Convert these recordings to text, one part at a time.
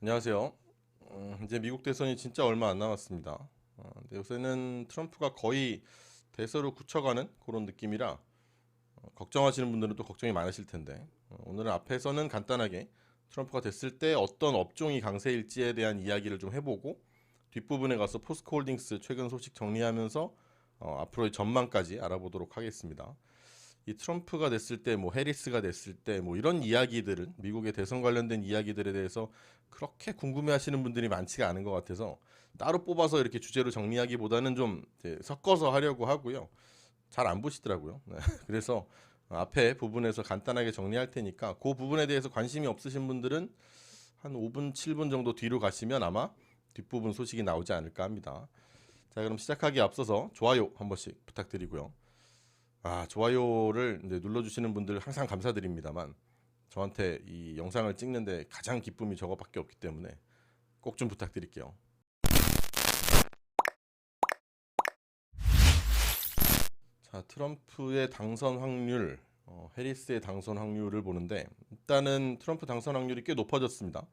안녕하세요. 이제 미국 대선이 진짜 얼마 안 남았습니다. 근데 요새는 트럼프가 거의 대세로 굳혀가는 그런 느낌이라 걱정하시는 분들은 또 걱정이 많으실 텐데 오늘은 앞에서는 간단하게 트럼프가 됐을 때 어떤 업종이 강세일지에 대한 이야기를 좀 해보고 뒷부분에 가서 포스코홀딩스 최근 소식 정리하면서 앞으로의 전망까지 알아보도록 하겠습니다. 이 트럼프가 됐을 때, 뭐 해리스가 됐을 때, 뭐 이런 이야기들은 미국의 대선 관련된 이야기들에 대해서 그렇게 궁금해하시는 분들이 많지가 않은 것 같아서 따로 뽑아서 이렇게 주제로 정리하기보다는 좀 이제 섞어서 하려고 하고요. 잘 안 보시더라고요. 네. 그래서 앞에 부분에서 간단하게 정리할 테니까 그 부분에 대해서 관심이 없으신 분들은 한 5분, 7분 정도 뒤로 가시면 아마 뒷부분 소식이 나오지 않을까 합니다. 자, 그럼 시작하기 앞서서 좋아요 한 번씩 부탁드리고요. 좋아요를 이제 눌러주시는 분들 항상 감사드립니다만 저한테 이 영상을 찍는데 가장 기쁨이 저거밖에 없기 때문에 꼭 좀 부탁드릴게요. 자, 트럼프의 당선 확률, 해리스의 당선 확률을 보는데 일단은 트럼프 당선 확률이 꽤 높아졌습니다.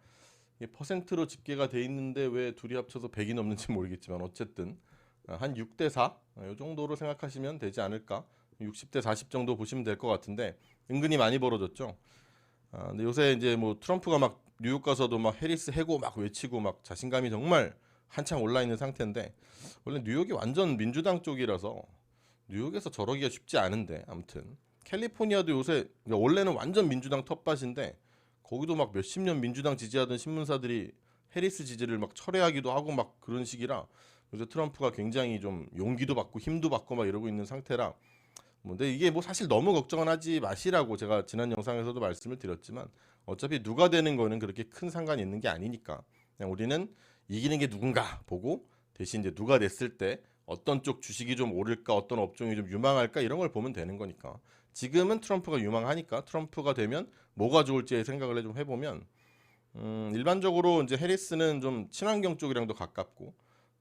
이게 퍼센트로 집계가 돼 있는데 왜 둘이 합쳐서 100이 넘는지 모르겠지만 어쨌든 한 6대 4, 이 정도로 생각하시면 되지 않을까. 60대 40 정도 보시면 될 것 같은데 은근히 많이 벌어졌죠. 근데 요새 이제 뭐 트럼프가 막 뉴욕 가서도 막 해리스 해고 막 외치고 막 자신감이 정말 한창 올라 있는 상태인데 원래 뉴욕이 완전 민주당 쪽이라서 뉴욕에서 저러기가 쉽지 않은데 아무튼 캘리포니아도 요새 그러니까 원래는 완전 민주당 텃밭인데 거기도 막 몇십 년 민주당 지지하던 신문사들이 해리스 지지를 막 철회하기도 하고 막 그런 식이라 요새 트럼프가 굉장히 좀 용기도 받고 힘도 받고 막 이러고 있는 상태라 뭐 근데 이게 뭐 사실 너무 걱정은 하지 마시라고 제가 지난 영상에서도 말씀을 드렸지만 어차피 누가 되는 거는 그렇게 큰 상관이 있는 게 아니니까 그냥 우리는 이기는 게 누군가 보고 대신 이제 누가 됐을 때 어떤 쪽 주식이 좀 오를까 어떤 업종이 좀 유망할까 이런 걸 보면 되는 거니까 지금은 트럼프가 유망하니까 트럼프가 되면 뭐가 좋을지 생각을 좀 해보면 일반적으로 이제 해리스는 좀 친환경 쪽이랑도 가깝고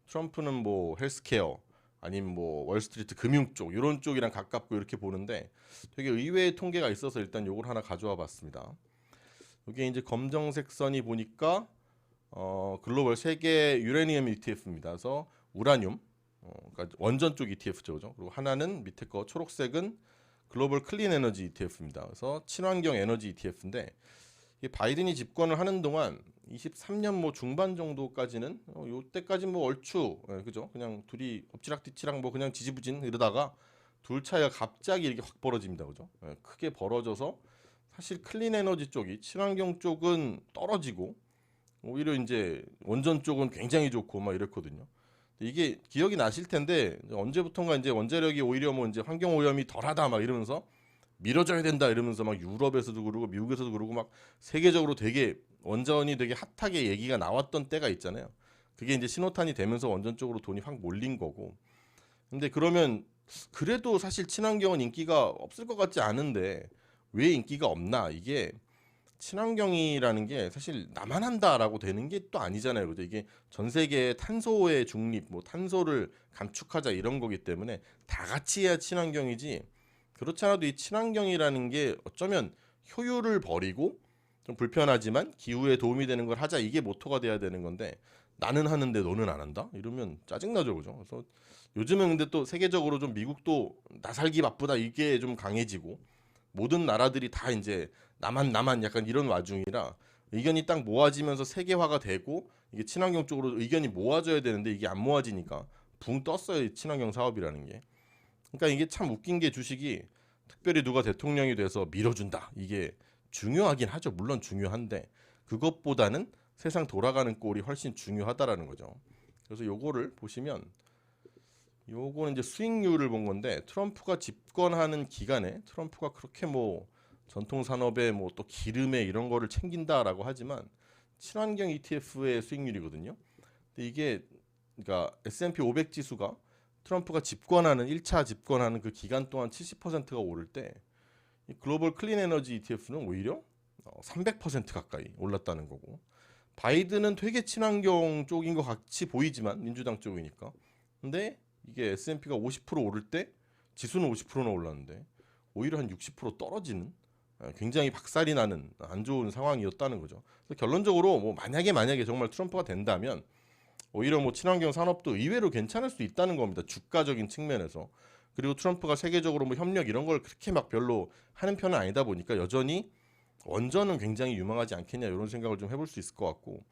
트럼프는 뭐 헬스케어 아니면 뭐 월스트리트 금융 쪽 이런 쪽이랑 가깝고 이렇게 보는데 되게 의외의 통계가 있어서 일단 요걸 하나 가져와 봤습니다. 이게 이제 검정색 선이 보니까 글로벌 세계 유레니엄 ETF입니다. 그래서 우라늄 그러니까 원전 쪽 ETF죠, 그죠? 그리고 하나는 밑에 거 초록색은 글로벌 클린 에너지 ETF입니다. 그래서 친환경 에너지 ETF인데 이 바이든이 집권을 하는 동안 23년 뭐 중반 정도까지는 요때까지 뭐 얼추 그죠? 그냥 둘이 엎치락뒤치락 뭐 그냥 지지부진 이러다가 둘 차이가 갑자기 이렇게 확 벌어집니다. 그죠? 크게 벌어져서 사실 클린 에너지 쪽이 친환경 쪽은 떨어지고 오히려 이제 원전 쪽은 굉장히 좋고 막 이랬거든요. 이게 기억이 나실 텐데 언제부턴가 이제 원자력이 오히려 뭐 이제 환경 오염이 덜하다 막 이러면서 밀어줘야 된다 이러면서 막 유럽에서도 그러고 미국에서도 그러고 막 세계적으로 되게 원전이 되게 핫하게 얘기가 나왔던 때가 있잖아요. 그게 이제 신호탄이 되면서 원전 쪽으로 돈이 확 몰린 거고. 근데 그러면 그래도 사실 친환경은 인기가 없을 것 같지 않은데 왜 인기가 없나? 이게 친환경이라는 게 사실 나만 한다라고 되는 게 또 아니잖아요. 그죠? 이게 전 세계의 탄소의 중립, 뭐 탄소를 감축하자 이런 거기 때문에 다 같이 해야 친환경이지. 그렇지 않아도 이 친환경이라는 게 어쩌면 효율을 버리고 좀 불편하지만 기후에 도움이 되는 걸 하자 이게 모토가 돼야 되는 건데 나는 하는데 너는 안 한다? 이러면 짜증나죠, 그죠? 그래서 요즘은 근데 또 세계적으로 좀 미국도 나 살기 바쁘다 이게 좀 강해지고 모든 나라들이 다 이제 나만 약간 이런 와중이라 의견이 딱 모아지면서 세계화가 되고 이게 친환경 쪽으로 의견이 모아져야 되는데 이게 안 모아지니까 붕 떴어요, 이 친환경 사업이라는 게. 그러니까 이게 참 웃긴 게 주식이 특별히 누가 대통령이 돼서 밀어준다. 이게 중요하긴 하죠. 물론 중요한데 그것보다는 세상 돌아가는 꼴이 훨씬 중요하다라는 거죠. 그래서 요거를 보시면 요거는 이제 수익률을 본 건데 트럼프가 집권하는 기간에 트럼프가 그렇게 뭐 전통 산업에 뭐 또 기름에 이런 거를 챙긴다라고 하지만 친환경 ETF의 수익률이거든요. 근데 이게 그러니까 S&P 500 지수가 트럼프가 집권하는 1차 집권하는 그 기간 동안 70%가 오를 때 이 글로벌 클린 에너지 ETF는 오히려 300% 가까이 올랐다는 거고 바이든은 되게 친환경 쪽인 것 같이 보이지만 민주당 쪽이니까 근데 이게 S&P가 50% 오를 때 지수는 50%나 올랐는데 오히려 한 60% 떨어지는 굉장히 박살이 나는 안 좋은 상황이었다는 거죠. 그래서 결론적으로 뭐 만약에 정말 트럼프가 된다면 오히려 뭐 친환경 산업도 의외로 괜찮을 수 있다는 겁니다. 주가적인 측면에서. 그리고 트럼프가 세계적으로 뭐 협력 이런 걸 그렇게 막 별로 하는 편은 아니다 보니까 여전히 원전은 굉장히 유망하지 않겠냐 이런 생각을 좀 해볼 수 있을 것 같고,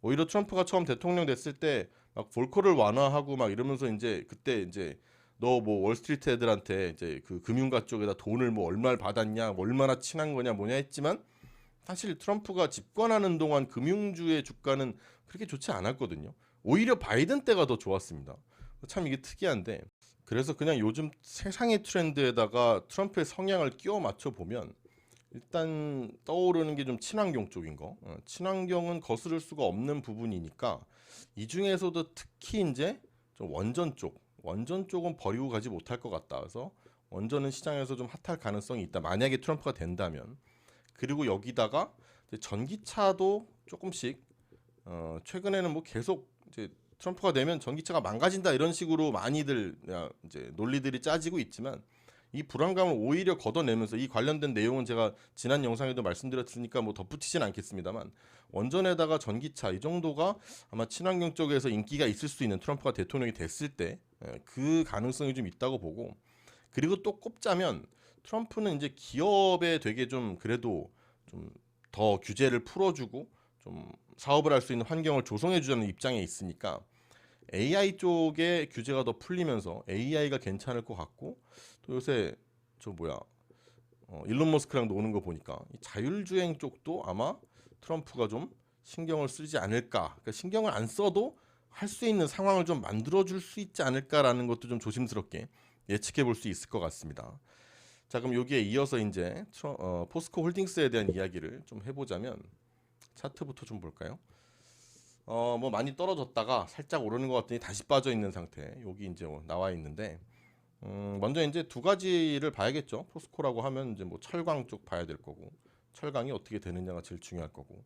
오히려 트럼프가 처음 대통령 됐을 때 막 볼커를 완화하고 막 이러면서 이제 그때 이제 너 뭐 월스트리트 애들한테 이제 그 금융가 쪽에다 돈을 뭐 얼마를 받았냐, 뭐 얼마나 친한 거냐 뭐냐 했지만 사실 트럼프가 집권하는 동안 금융주의 주가는 그렇게 좋지 않았거든요. 오히려 바이든 때가 더 좋았습니다. 참 이게 특이한데, 그래서 그냥 요즘 세상의 트렌드에다가 트럼프의 성향을 끼워 맞춰 보면 일단 떠오르는 게 좀 친환경 쪽인 거. 친환경은 거스를 수가 없는 부분이니까 이 중에서도 특히 이제 좀 원전 쪽은 버리고 가지 못할 것 같다. 그래서 원전은 시장에서 좀 핫할 가능성이 있다. 만약에 트럼프가 된다면. 그리고 여기다가 이제 전기차도 조금씩 최근에는 뭐 계속 이제 트럼프가 되면 전기차가 망가진다 이런 식으로 많이들 이제 논리들이 짜지고 있지만 이 불안감을 오히려 걷어내면서, 이 관련된 내용은 제가 지난 영상에도 말씀드렸으니까 뭐 덧붙이진 않겠습니다만, 원전에다가 전기차 이 정도가 아마 친환경 쪽에서 인기가 있을 수 있는, 트럼프가 대통령이 됐을 때 그 가능성이 좀 있다고 보고, 그리고 또 꼽자면 트럼프는 이제 기업에 되게 좀 그래도 좀 더 규제를 풀어주고 좀 사업을 할 수 있는 환경을 조성해주자는 입장에 있으니까 AI 쪽에 규제가 더 풀리면서 AI가 괜찮을 것 같고, 또 요새 저 뭐야 일론 머스크랑 노는 거 보니까 이 자율주행 쪽도 아마 트럼프가 좀 신경을 쓰지 않을까. 그러니까 신경을 안 써도 할 수 있는 상황을 좀 만들어줄 수 있지 않을까라는 것도 좀 조심스럽게 예측해 볼 수 있을 것 같습니다. 자, 그럼 여기에 이어서 이제 포스코 홀딩스에 대한 이야기를 좀 해보자면 차트부터 좀 볼까요? 뭐 많이 떨어졌다가 살짝 오르는 것 같더니 다시 빠져 있는 상태. 여기 이제 나와 있는데, 먼저 이제 두 가지를 봐야겠죠. 포스코라고 하면 이제 뭐 철강 쪽 봐야 될 거고, 철강이 어떻게 되느냐가 제일 중요할 거고,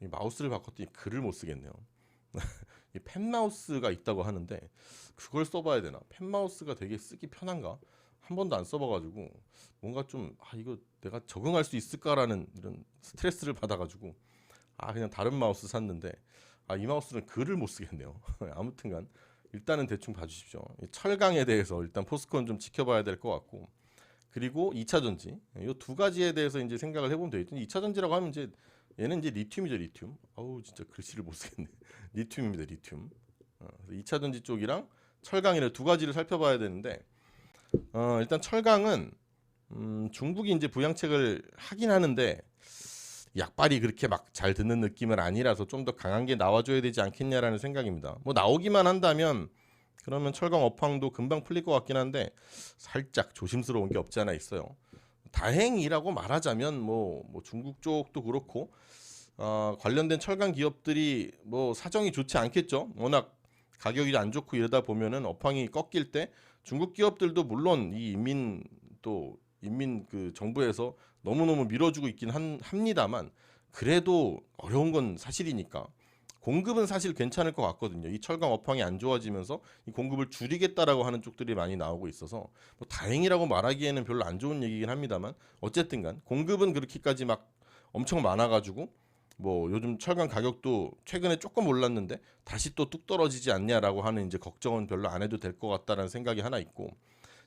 이 마우스를 바꿨더니 글을 못 쓰겠네요. 이 펜마우스가 있다고 하는데 그걸 써봐야 되나? 펜마우스가 되게 쓰기 편한가? 한 번도 안 써봐가지고 뭔가 좀 이거 내가 적응할 수 있을까라는 이런 스트레스를 받아가지고 그냥 다른 마우스 샀는데 이 마우스는 글을 못 쓰겠네요. 아무튼간 일단은 대충 봐주십시오. 이 철강에 대해서 일단 포스코는 좀 지켜봐야 될 것 같고, 그리고 2차 전지 이 두 가지에 대해서 이제 생각을 해보면 되겠죠. 2차 전지라고 하면 이제 얘는 이제 리튬이죠, 리튬. 진짜 글씨를 못 쓰겠네. 리튬입니다, 리튬. 2차 전지 쪽이랑 철강이를 두 가지를 살펴봐야 되는데, 일단 철강은 중국이 이제 부양책을 하긴 하는데 약발이 그렇게 막 잘 듣는 느낌은 아니라서 좀 더 강한 게 나와줘야 되지 않겠냐라는 생각입니다. 뭐 나오기만 한다면 그러면 철강 업황도 금방 풀릴 것 같긴 한데 살짝 조심스러운 게 없지 않아 있어요. 다행이라고 말하자면 뭐 중국 쪽도 그렇고 관련된 철강 기업들이 뭐 사정이 좋지 않겠죠. 워낙 가격이 안 좋고 이러다 보면은 업황이 꺾일 때 중국 기업들도 물론 이 인민 그 정부에서 너무너무 밀어주고 있긴 합니다만, 그래도 어려운 건 사실이니까 공급은 사실 괜찮을 것 같거든요. 이 철강 업황이 안 좋아지면서 이 공급을 줄이겠다라고 하는 쪽들이 많이 나오고 있어서 뭐 다행이라고 말하기에는 별로 안 좋은 얘기긴 합니다만, 어쨌든간 공급은 그렇게까지 막 엄청 많아가지고 뭐 요즘 철강 가격도 최근에 조금 올랐는데 다시 또 뚝 떨어지지 않냐라고 하는 이제 걱정은 별로 안 해도 될 것 같다라는 생각이 하나 있고,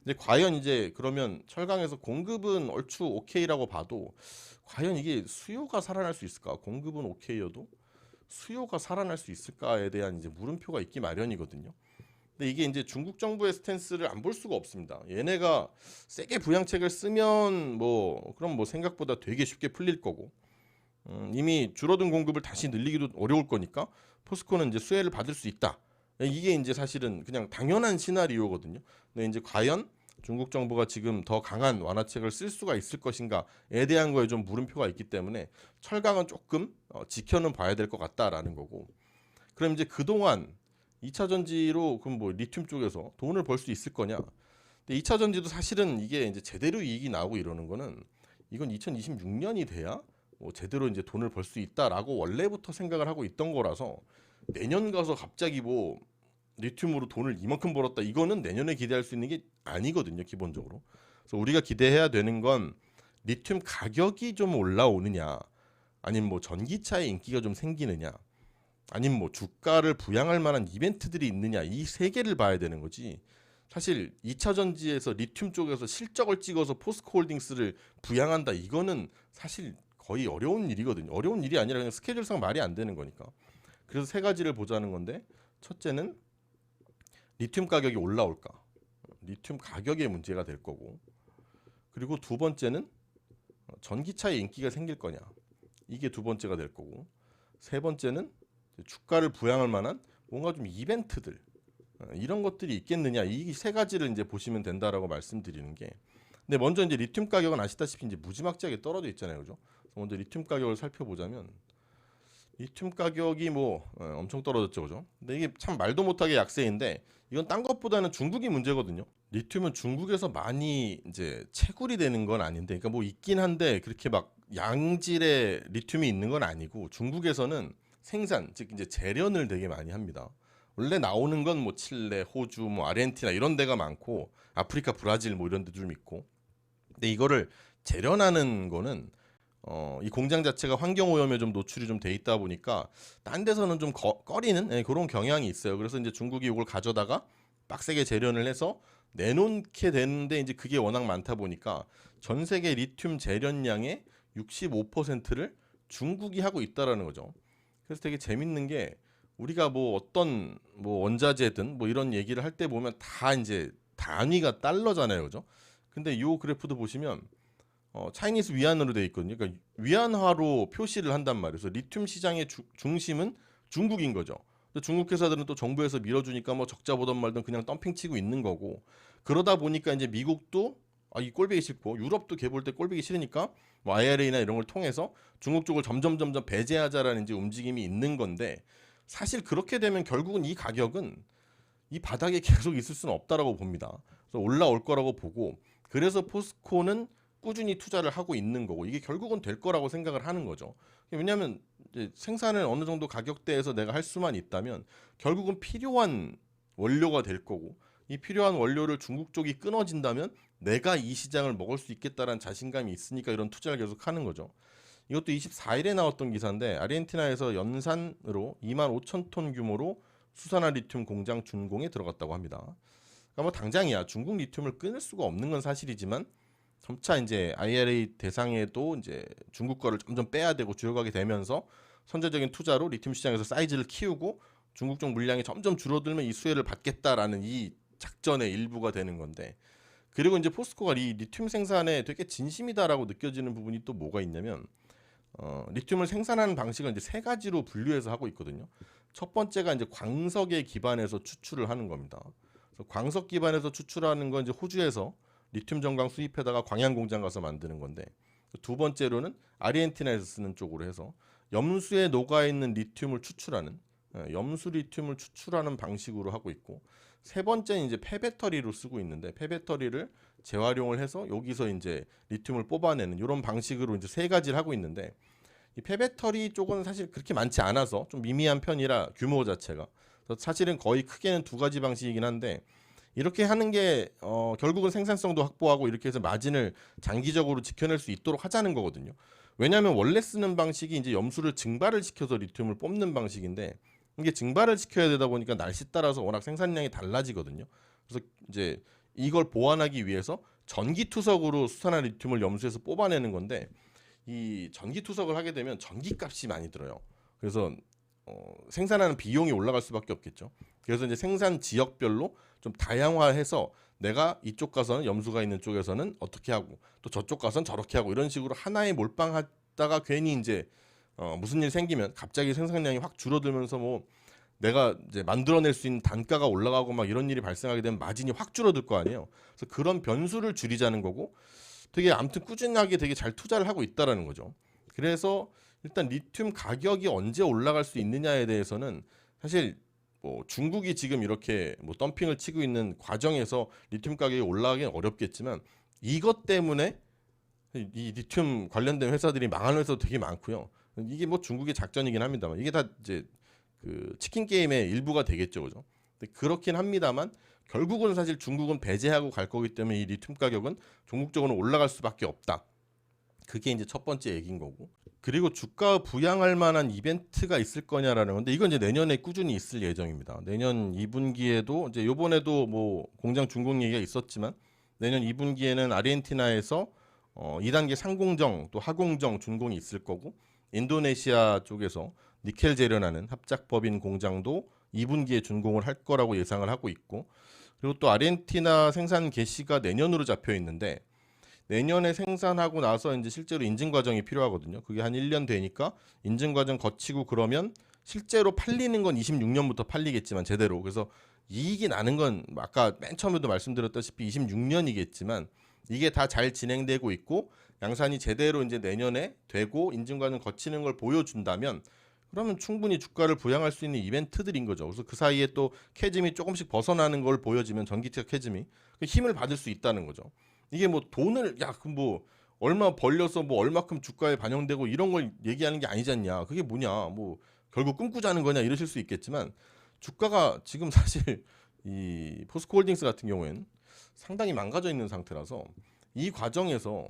이제 과연 이제 그러면 철강에서 공급은 얼추 오케이라고 봐도 과연 이게 수요가 살아날 수 있을까? 공급은 오케이여도 수요가 살아날 수 있을까에 대한 이제 물음표가 있기 마련이거든요. 근데 이게 이제 중국 정부의 스탠스를 안 볼 수가 없습니다. 얘네가 세게 부양책을 쓰면 그럼 생각보다 되게 쉽게 풀릴 거고, 이미 줄어든 공급을 다시 늘리기도 어려울 거니까 포스코는 이제 수혜를 받을 수 있다. 이게 이제 사실은 그냥 당연한 시나리오거든요. 근데 이제 과연 중국 정부가 지금 더 강한 완화책을 쓸 수가 있을 것인가에 대한 거에 좀 물음표가 있기 때문에 철강은 조금 지켜는 봐야 될 것 같다라는 거고, 그럼 이제 그동안 2차 전지로 그럼 뭐 리튬 쪽에서 돈을 벌 수 있을 거냐? 근데 2차 전지도 사실은 이게 이제 제대로 이익이 나오고 이러는 거는 이건 2026년이 돼야 뭐 제대로 이제 돈을 벌 수 있다라고 원래부터 생각을 하고 있던 거라서, 내년 가서 갑자기 뭐 리튬으로 돈을 이만큼 벌었다 이거는 내년에 기대할 수 있는 게 아니거든요, 기본적으로. 그래서 우리가 기대해야 되는 건 리튬 가격이 좀 올라오느냐, 아니면 뭐 전기차의 인기가 좀 생기느냐, 아니면 뭐 주가를 부양할 만한 이벤트들이 있느냐, 이 세 개를 봐야 되는 거지. 사실 2차 전지에서 리튬 쪽에서 실적을 찍어서 포스코홀딩스를 부양한다, 이거는 사실 거의 어려운 일이거든요. 어려운 일이 아니라 그냥 스케줄상 말이 안 되는 거니까. 그래서 세 가지를 보자는 건데, 첫째는 리튬 가격이 올라올까? 리튬 가격의 문제가 될 거고, 그리고 두 번째는 전기차의 인기가 생길 거냐, 이게 두 번째가 될 거고, 세 번째는 주가를 부양할 만한 뭔가 좀 이벤트들, 이런 것들이 있겠느냐, 이 세 가지를 이제 보시면 된다라고 말씀드리는 게. 근데 먼저 이제 리튬 가격은 아시다시피 이제 무지막지하게 떨어져 있잖아요, 그죠? 먼저 리튬 가격을 살펴보자면, 리튬 가격이 뭐 엄청 떨어졌죠, 그죠? 근데 이게 참 말도 못하게 약세인데, 이건 딴 것보다는 중국이 문제거든요. 리튬은 중국에서 많이 이제 채굴이 되는 건 아닌데, 그러니까 뭐 있긴 한데 그렇게 막 양질의 리튬이 있는 건 아니고, 중국에서는 생산, 즉 이제 재련을 되게 많이 합니다. 원래 나오는 건 뭐 칠레, 호주, 뭐 아르헨티나 이런 데가 많고, 아프리카, 브라질 뭐 이런 데도 좀 있고. 근데 이거를 재련하는 거는 이 공장 자체가 환경 오염에 좀 노출이 좀 돼 있다 보니까 딴 데서는 좀 꺼리는, 그런 경향이 있어요. 그래서 이제 중국이 이걸 가져다가 빡세게 재련을 해서 내놓게 되는데, 이제 그게 워낙 많다 보니까 전 세계 리튬 재련량의 65%를 중국이 하고 있다라는 거죠. 그래서 되게 재밌는 게, 우리가 뭐 어떤 뭐 원자재든 뭐 이런 얘기를 할 때 보면 다 이제 단위가 달러잖아요, 그죠? 근데 이 그래프도 보시면 차이니스 위안으로 돼 있거든요. 그러니까 위안화로 표시를 한단 말이에요. 그래서 리튬 시장의 중심은 중국인 거죠. 근데 중국 회사들은 또 정부에서 밀어주니까 뭐 적자 보던 말든 그냥 덤핑 치고 있는 거고, 그러다 보니까 이제 미국도 이 꼴보기 싫고, 유럽도 걔 볼 때 꼴보기 싫으니까 뭐 IRA나 이런 걸 통해서 중국 쪽을 점점 배제하자라는 이제 움직임이 있는 건데, 사실 그렇게 되면 결국은 이 가격은 이 바닥에 계속 있을 수는 없다라고 봅니다. 그래서 올라올 거라고 보고, 그래서 포스코는 꾸준히 투자를 하고 있는 거고, 이게 결국은 될 거라고 생각을 하는 거죠. 왜냐하면 이제 생산을 어느 정도 가격대에서 내가 할 수만 있다면 결국은 필요한 원료가 될 거고, 이 필요한 원료를 중국 쪽이 끊어진다면 내가 이 시장을 먹을 수 있겠다라는 자신감이 있으니까 이런 투자를 계속 하는 거죠. 이것도 24일에 나왔던 기사인데, 아르헨티나에서 연산으로 2만 5천 톤 규모로 수산화 리튬 공장 준공에 들어갔다고 합니다. 그러니까 뭐 당장이야 중국 리튬을 끊을 수가 없는 건 사실이지만, 점차 이제 IRA 대상에도 이제 중국 거를 점점 빼야 되고 줄여가게 되면서 선제적인 투자로 리튬 시장에서 사이즈를 키우고 중국 쪽 물량이 점점 줄어들면 이 수혜를 받겠다라는 이 작전의 일부가 되는 건데, 그리고 이제 포스코가 이 리튬 생산에 되게 진심이다라고 느껴지는 부분이 또 뭐가 있냐면, 리튬을 생산하는 방식을 이제 세 가지로 분류해서 하고 있거든요. 첫 번째가 이제 광석에 기반해서 추출을 하는 겁니다. 그래서 광석 기반해서 추출하는 건 이제 호주에서 리튬 정광 수입해다가 광양 공장 가서 만드는 건데, 두 번째로는 아르헨티나에서 쓰는 쪽으로 해서 염수에 녹아 있는 리튬을 추출하는, 염수 리튬을 추출하는 방식으로 하고 있고, 세 번째는 이제 폐배터리로 쓰고 있는데, 폐배터리를 재활용을 해서 여기서 이제 리튬을 뽑아내는 이런 방식으로 이제 세 가지를 하고 있는데, 이 폐배터리 쪽은 사실 그렇게 많지 않아서 좀 미미한 편이라, 규모 자체가. 그래서 사실은 거의 크게는 두 가지 방식이긴 한데, 이렇게 하는 게 결국은 생산성도 확보하고 이렇게 해서 마진을 장기적으로 지켜낼 수 있도록 하자는 거거든요. 왜냐하면 원래 쓰는 방식이 이제 염수를 증발을 시켜서 리튬을 뽑는 방식인데, 이게 증발을 시켜야 되다 보니까 날씨 따라서 워낙 생산량이 달라지거든요. 그래서 이제 이걸 보완하기 위해서 전기 투석으로 수산화 리튬을 염수에서 뽑아내는 건데, 이 전기 투석을 하게 되면 전기값이 많이 들어요. 그래서 생산하는 비용이 올라갈 수밖에 없겠죠. 그래서 이제 생산 지역별로 좀 다양화해서 내가 이쪽 가서는 염수가 있는 쪽에서는 어떻게 하고, 또 저쪽 가서는 저렇게 하고, 이런 식으로 하나에 몰빵하다가 괜히 이제 무슨 일 생기면 갑자기 생산량이 확 줄어들면서 뭐 내가 이제 만들어낼 수 있는 단가가 올라가고 막 이런 일이 발생하게 되면 마진이 확 줄어들 거 아니에요. 그래서 그런 변수를 줄이자는 거고, 되게 아무튼 꾸준하게 되게 잘 투자를 하고 있다라는 거죠. 그래서 일단 리튬 가격이 언제 올라갈 수 있느냐에 대해서는 사실 뭐 중국이 지금 이렇게 뭐 덤핑을 치고 있는 과정에서 리튬 가격이 올라가기는 어렵겠지만, 이것 때문에 이 리튬 관련된 회사들이 망하는 회사도 되게 많고요. 이게 뭐 중국의 작전이긴 합니다만, 이게 다 이제 그 치킨 게임의 일부가 되겠죠, 그죠? 근데 그렇긴 합니다만, 결국은 사실 중국은 배제하고 갈 거기 때문에 이 리튬 가격은 종국적으로 올라갈 수밖에 없다. 그게 이제 첫 번째 얘기인 거고. 그리고 주가 부양할 만한 이벤트가 있을 거냐라는 건데 이건 이제 내년에 꾸준히 있을 예정입니다. 내년 2분기에도 이제 요번에도 뭐 공장 준공 얘기가 있었지만 내년 2분기에는 아르헨티나에서 2단계 상공정 또 하공정 준공이 있을 거고 인도네시아 쪽에서 니켈 재련하는 합작법인 공장도 2분기에 준공을 할 거라고 예상을 하고 있고 그리고 또 아르헨티나 생산 개시가 내년으로 잡혀 있는데 내년에 생산하고 나서 이제 실제로 인증 과정이 필요하거든요. 그게 한 1년 되니까 인증 과정 거치고 그러면 실제로 팔리는 건 26년부터 팔리겠지만 제대로. 그래서 이익이 나는 건 아까 맨 처음에도 말씀드렸다시피 26년이겠지만 이게 다 잘 진행되고 있고 양산이 제대로 이제 내년에 되고 인증 과정 거치는 걸 보여준다면 그러면 충분히 주가를 부양할 수 있는 이벤트들인 거죠. 그래서 그 사이에 또 캐즘이 조금씩 벗어나는 걸 보여지면 전기차 캐즘이 힘을 받을 수 있다는 거죠. 이게 뭐 돈을 그럼 뭐 얼마 벌려서 뭐 얼마큼 주가에 반영되고 이런 걸 얘기하는 게 아니잖냐. 그게 뭐냐. 뭐 결국 꿈꾸자는 거냐 이러실 수 있겠지만 주가가 지금 사실 이 포스코홀딩스 같은 경우에는 상당히 망가져 있는 상태라서 이 과정에서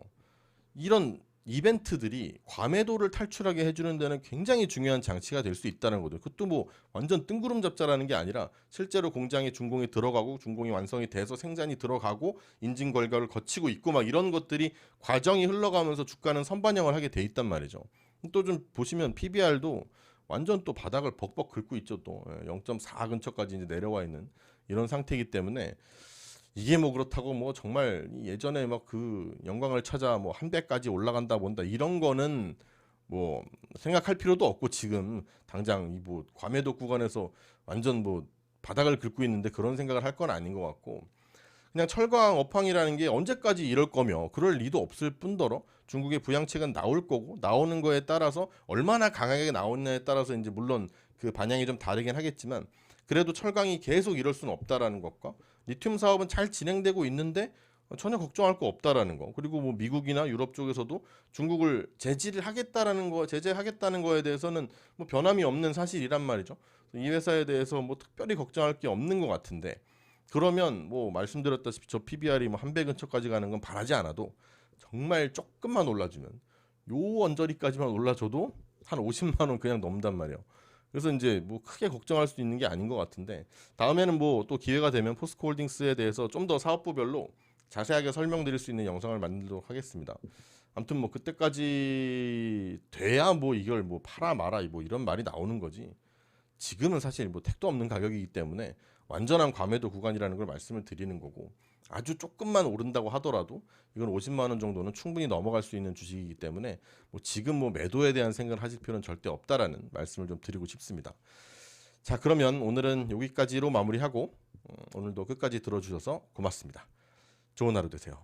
이런 이벤트들이 과매도를 탈출하게 해주는 데는 굉장히 중요한 장치가 될 수 있다는 거죠. 그것도 뭐 완전 뜬구름 잡자라는 게 아니라 실제로 공장에 준공이 들어가고 준공이 완성이 돼서 생산이 들어가고 인증 결과를 거치고 있고 막 이런 것들이 과정이 흘러가면서 주가는 선반영을 하게 돼 있단 말이죠. 또 좀 보시면 PBR도 완전 또 바닥을 벅벅 긁고 있죠. 또 0.4 근처까지 이제 내려와 있는 이런 상태이기 때문에 이게 뭐 그렇다고 뭐 정말 예전에 막 그 영광을 찾아 뭐 한 배까지 올라간다 본다 이런 거는 뭐 생각할 필요도 없고 지금 당장 이 뭐 과매도 구간에서 완전 뭐 바닥을 긁고 있는데 그런 생각을 할 건 아닌 것 같고 그냥 철강 업황이라는 게 언제까지 이럴 거며 그럴 리도 없을 뿐더러 중국의 부양책은 나올 거고 나오는 거에 따라서 얼마나 강하게 나오느냐에 따라서 이제 물론 그 반향이 좀 다르긴 하겠지만 그래도 철강이 계속 이럴 수는 없다라는 것과 리튬 사업은 잘 진행되고 있는데 전혀 걱정할 거 없다라는 거. 그리고 뭐 미국이나 유럽 쪽에서도 중국을 제재하겠다는 거에 대해서는 뭐 변함이 없는 사실이란 말이죠. 이 회사에 대해서 뭐 특별히 걱정할 게 없는 것 같은데 그러면 뭐 말씀드렸다시피 저 PBR이 뭐 한 배 근처까지 가는 건 바라지 않아도 정말 조금만 올라주면 요 언저리까지만 올라줘도 한 50만 원 그냥 넘단 말이에요. 그래서 이제 뭐 크게 걱정할 수 있는 게 아닌 것 같은데 다음에는 뭐 또 기회가 되면 포스코홀딩스에 대해서 좀 더 사업부별로 자세하게 설명드릴 수 있는 영상을 만들도록 하겠습니다. 아무튼 뭐 그때까지 돼야 뭐 이걸 뭐 팔아 마라 뭐 이런 말이 나오는 거지. 지금은 사실 뭐 택도 없는 가격이기 때문에 완전한 과매도 구간이라는 걸 말씀을 드리는 거고 아주 조금만 오른다고 하더라도 이건 50만 원 정도는 충분히 넘어갈 수 있는 주식이기 때문에 뭐 지금 뭐 매도에 대한 생각을 하실 필요는 절대 없다라는 말씀을 좀 드리고 싶습니다. 자, 그러면 오늘은 여기까지로 마무리하고 오늘도 끝까지 들어주셔서 고맙습니다. 좋은 하루 되세요.